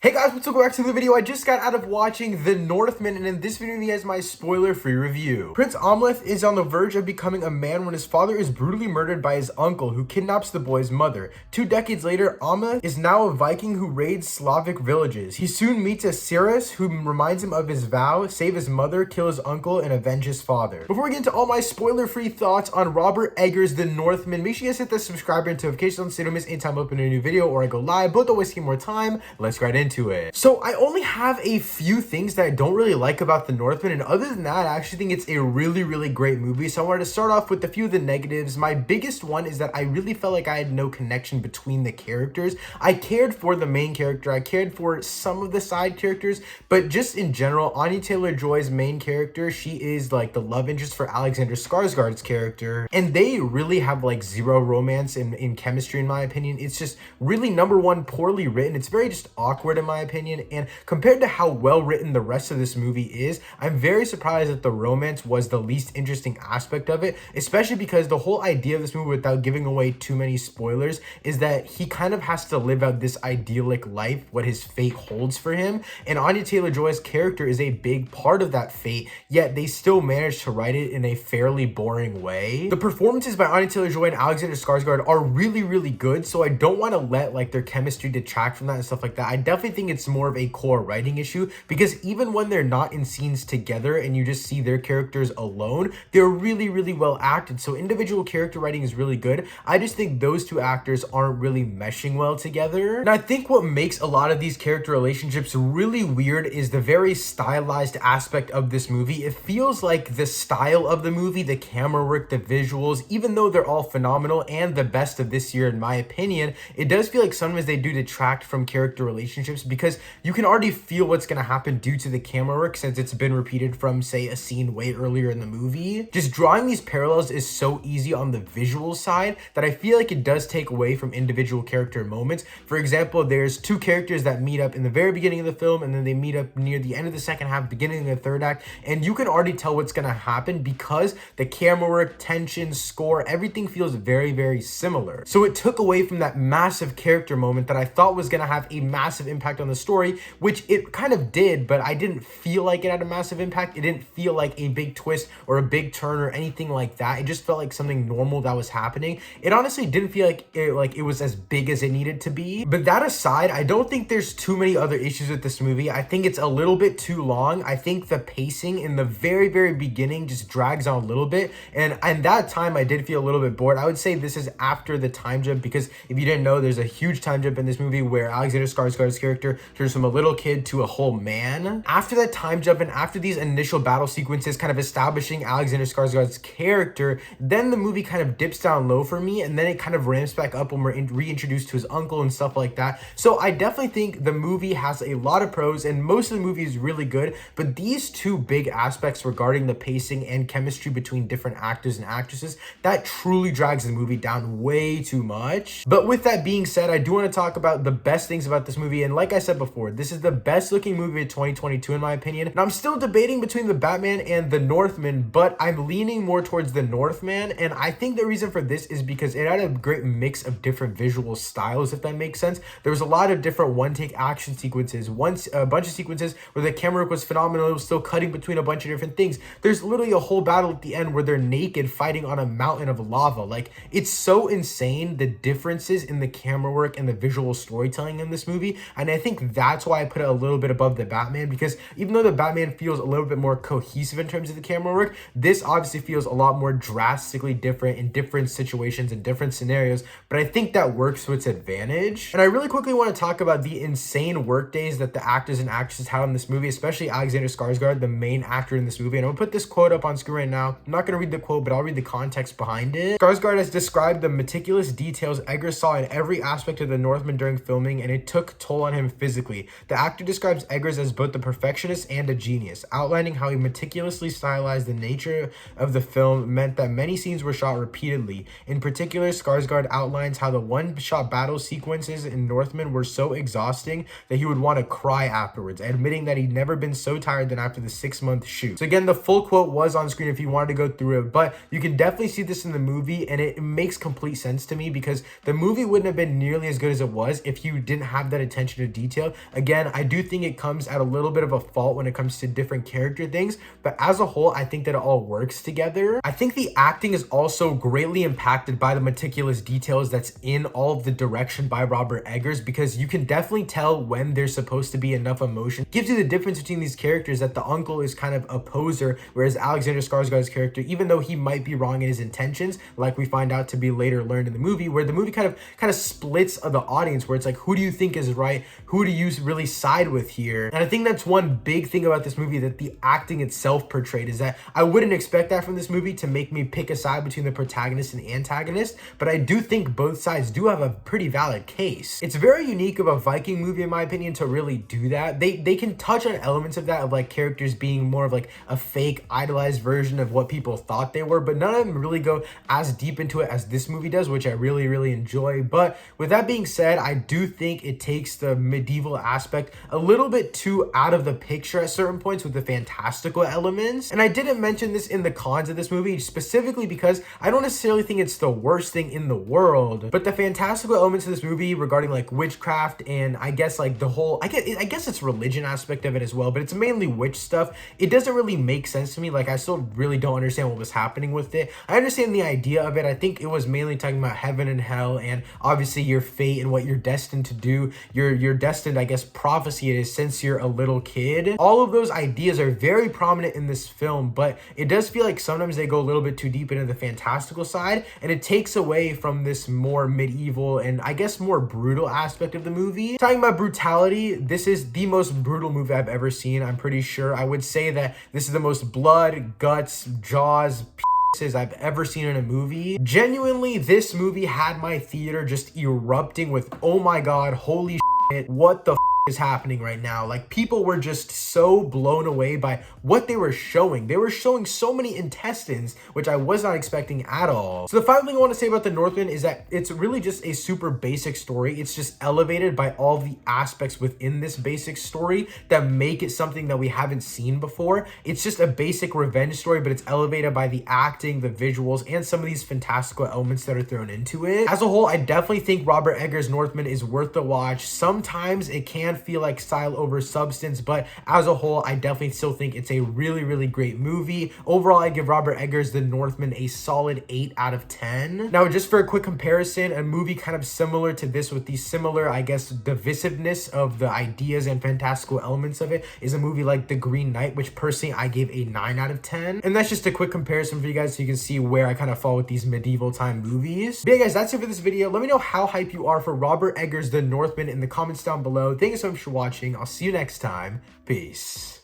Hey guys, what's up? Welcome back to the video. I just got out of watching The Northman, and in this video, he has my spoiler-free review. Prince Amleth is on the verge of becoming a man when his father is brutally murdered by his uncle, who kidnaps the boy's mother. 2 decades later, Amleth is now a Viking who raids Slavic villages. He soon meets a Cirrus who reminds him of his vow, save his mother, kill his uncle, and avenge his father. Before we get into all my spoiler-free thoughts on Robert Eggers' The Northman, make sure you guys hit the subscribe and notification so you don't miss any time I upload a new video or I go live. But don't waste any more time. Let's get right into it. So I only have a few things that I don't really like about The Northman, and other than that, I actually think it's a really great movie. So I wanted to start off with a few of the negatives. My biggest one is that I really felt like I had no connection between the characters. I cared for the main character, I cared for some of the side characters, but just in general, Anya Taylor-Joy's main character, she is like the love interest for Alexander Skarsgård's character, and they really have like zero romance in chemistry in my opinion. It's just really, number one, poorly written. It's very just awkward in my opinion, and compared to how well written the rest of this movie is, I'm very surprised that the romance was the least interesting aspect of it, especially because the whole idea of this movie, without giving away too many spoilers, is that he kind of has to live out this idyllic life, what his fate holds for him, and Anya Taylor-Joy's character is a big part of that fate, yet they still managed to write it in a fairly boring way. The performances by Anya Taylor-Joy and Alexander Skarsgård are really good, so I don't want to let like their chemistry detract from that and stuff like that. I definitely think it's more of a core writing issue, because even when they're not in scenes together and you just see their characters alone, they're really well acted. So individual character writing is really good. I just think those two actors aren't really meshing well together. And I think what makes a lot of these character relationships really weird is the very stylized aspect of this movie. It feels like the style of the movie, the camera work, the visuals, even though they're all phenomenal and the best of this year in my opinion, it does feel like sometimes they do detract from character relationships, because you can already feel what's going to happen due to the camera work, since it's been repeated from, say, a scene way earlier in the movie. Just drawing these parallels is so easy on the visual side that I feel like it does take away from individual character moments. For example, there's two characters that meet up in the very beginning of the film, and then they meet up near the end of the second half, beginning of the third act, and you can already tell what's going to happen because the camera work, tension, score, everything feels very similar. So it took away from that massive character moment that I thought was going to have a massive impact on the story, which it kind of did, but I didn't feel like it had a massive impact. It didn't feel like a big twist or a big turn or anything like that. It just felt like something normal that was happening. It honestly didn't feel like it was as big as it needed to be. But that aside, I don't think there's too many other issues with this movie. I think it's a little bit too long. I think the pacing in the very beginning just drags on a little bit, and that time I did feel a little bit bored. I would say this is after the time jump, because if you didn't know, there's a huge time jump in this movie where Alexander Skarsgård's character turns from a little kid to a whole man. After that time jump and after these initial battle sequences kind of establishing Alexander Skarsgård's character, then the movie kind of dips down low for me, and then it kind of ramps back up when we're reintroduced to his uncle and stuff like that. So I definitely think the movie has a lot of pros, and most of the movie is really good, but these two big aspects regarding the pacing and chemistry between different actors and actresses, that truly drags the movie down way too much. But with that being said, I do want to talk about the best things about this movie, and like I said before, this is the best looking movie of 2022 in my opinion. And I'm still debating between The Batman and The Northman, but I'm leaning more towards The Northman, and I think the reason for this is because it had a great mix of different visual styles, if that makes sense. There was a lot of different one-take action sequences, a bunch of sequences where the camera work was phenomenal. It was still cutting between a bunch of different things. There's literally a whole battle at the end where they're naked fighting on a mountain of lava. Like, it's so insane, the differences in the camera work and the visual storytelling in this movie, and I think that's why I put it a little bit above The Batman, because even though The Batman feels a little bit more cohesive in terms of the camera work, this obviously feels a lot more drastically different in different situations and different scenarios, but I think that works to its advantage. And I really quickly want to talk about the insane work days that the actors and actresses had in this movie, especially Alexander Skarsgård, the main actor in this movie. And I'm gonna put this quote up on screen right now. I'm not gonna read the quote, but I'll read the context behind it. Skarsgård has described the meticulous details Eggers saw in every aspect of The Northman during filming, and it took toll on him physically. The actor describes Eggers as both a perfectionist and a genius, outlining how he meticulously stylized the nature of the film meant that many scenes were shot repeatedly. In particular, Skarsgård outlines how the one-shot battle sequences in Northman were so exhausting that he would want to cry afterwards, admitting that he'd never been so tired than after the 6-month shoot. So again, the full quote was on screen if you wanted to go through it, but you can definitely see this in the movie, and it makes complete sense to me, because the movie wouldn't have been nearly as good as it was if you didn't have that attention to to detail. Again, I do think it comes at a little bit of a fault when it comes to different character things, but as a whole, I think that it all works together. I think the acting is also greatly impacted by the meticulous details that's in all of the direction by Robert Eggers, because you can definitely tell when there's supposed to be enough emotion. It gives you the difference between these characters, that the uncle is kind of a poser, whereas Alexander Skarsgård's character, even though he might be wrong in his intentions, like we find out to be later learned in the movie, where the movie kind of splits the audience, where it's like, who do you think is right? Who do you really side with here? And I think that's one big thing about this movie that the acting itself portrayed, is that I wouldn't expect that from this movie, to make me pick a side between the protagonist and antagonist, but I do think both sides do have a pretty valid case. It's very unique of a Viking movie, in my opinion, to really do that. They can touch on elements of that, of like characters being more of like a fake idolized version of what people thought they were, but none of them really go as deep into it as this movie does, which I really enjoy. But with that being said, I do think it takes the medieval aspect a little bit too out of the picture at certain points with the fantastical elements. And I didn't mention this in the cons of this movie, specifically because I don't necessarily think it's the worst thing in the world, but the fantastical elements of this movie regarding like witchcraft, and I guess like the whole, I guess it's religion aspect of it as well, but it's mainly witch stuff. It doesn't really make sense to me. Like, I still really don't understand what was happening with it. I understand the idea of it. I think it was mainly talking about heaven and hell, and obviously your fate and what you're destined to do. Your destined, I guess, prophecy it is since you're a little kid. All of those ideas are very prominent in this film, but it does feel like sometimes they go a little bit too deep into the fantastical side, and it takes away from this more medieval and I guess more brutal aspect of the movie. Talking about brutality, this is the most brutal movie I've ever seen. I'm pretty sure I would say that this is the most blood, guts, jaws, I've ever seen in a movie. Genuinely, this movie had my theater just erupting with, oh my god, holy shit, what the is happening right now. Like, people were just so blown away by what they were showing. They were showing so many intestines, which I was not expecting at all. So the final thing I want to say about the Northman is that it's really just a super basic story. It's just elevated by all the aspects within this basic story that make it something that we haven't seen before. It's just a basic revenge story, but it's elevated by the acting, the visuals, and some of these fantastical elements that are thrown into it. As a whole, I definitely think Robert Eggers' Northman is worth the watch. Sometimes it can feel like style over substance, but as a whole, I definitely still think it's a really great movie. Overall, I give Robert Eggers' The Northman a solid 8 out of 10. Now, just for a quick comparison, a movie kind of similar to this with the similar, I guess, divisiveness of the ideas and fantastical elements of it is a movie like The Green Knight, which personally I gave a 9 out of 10. And that's just a quick comparison for you guys so you can see where I kind of fall with these medieval time movies. But yeah, guys, that's it for this video. Let me know how hype you are for Robert Eggers' The Northman in the comments down below. Thank you so much for watching. I'll see you next time. Peace.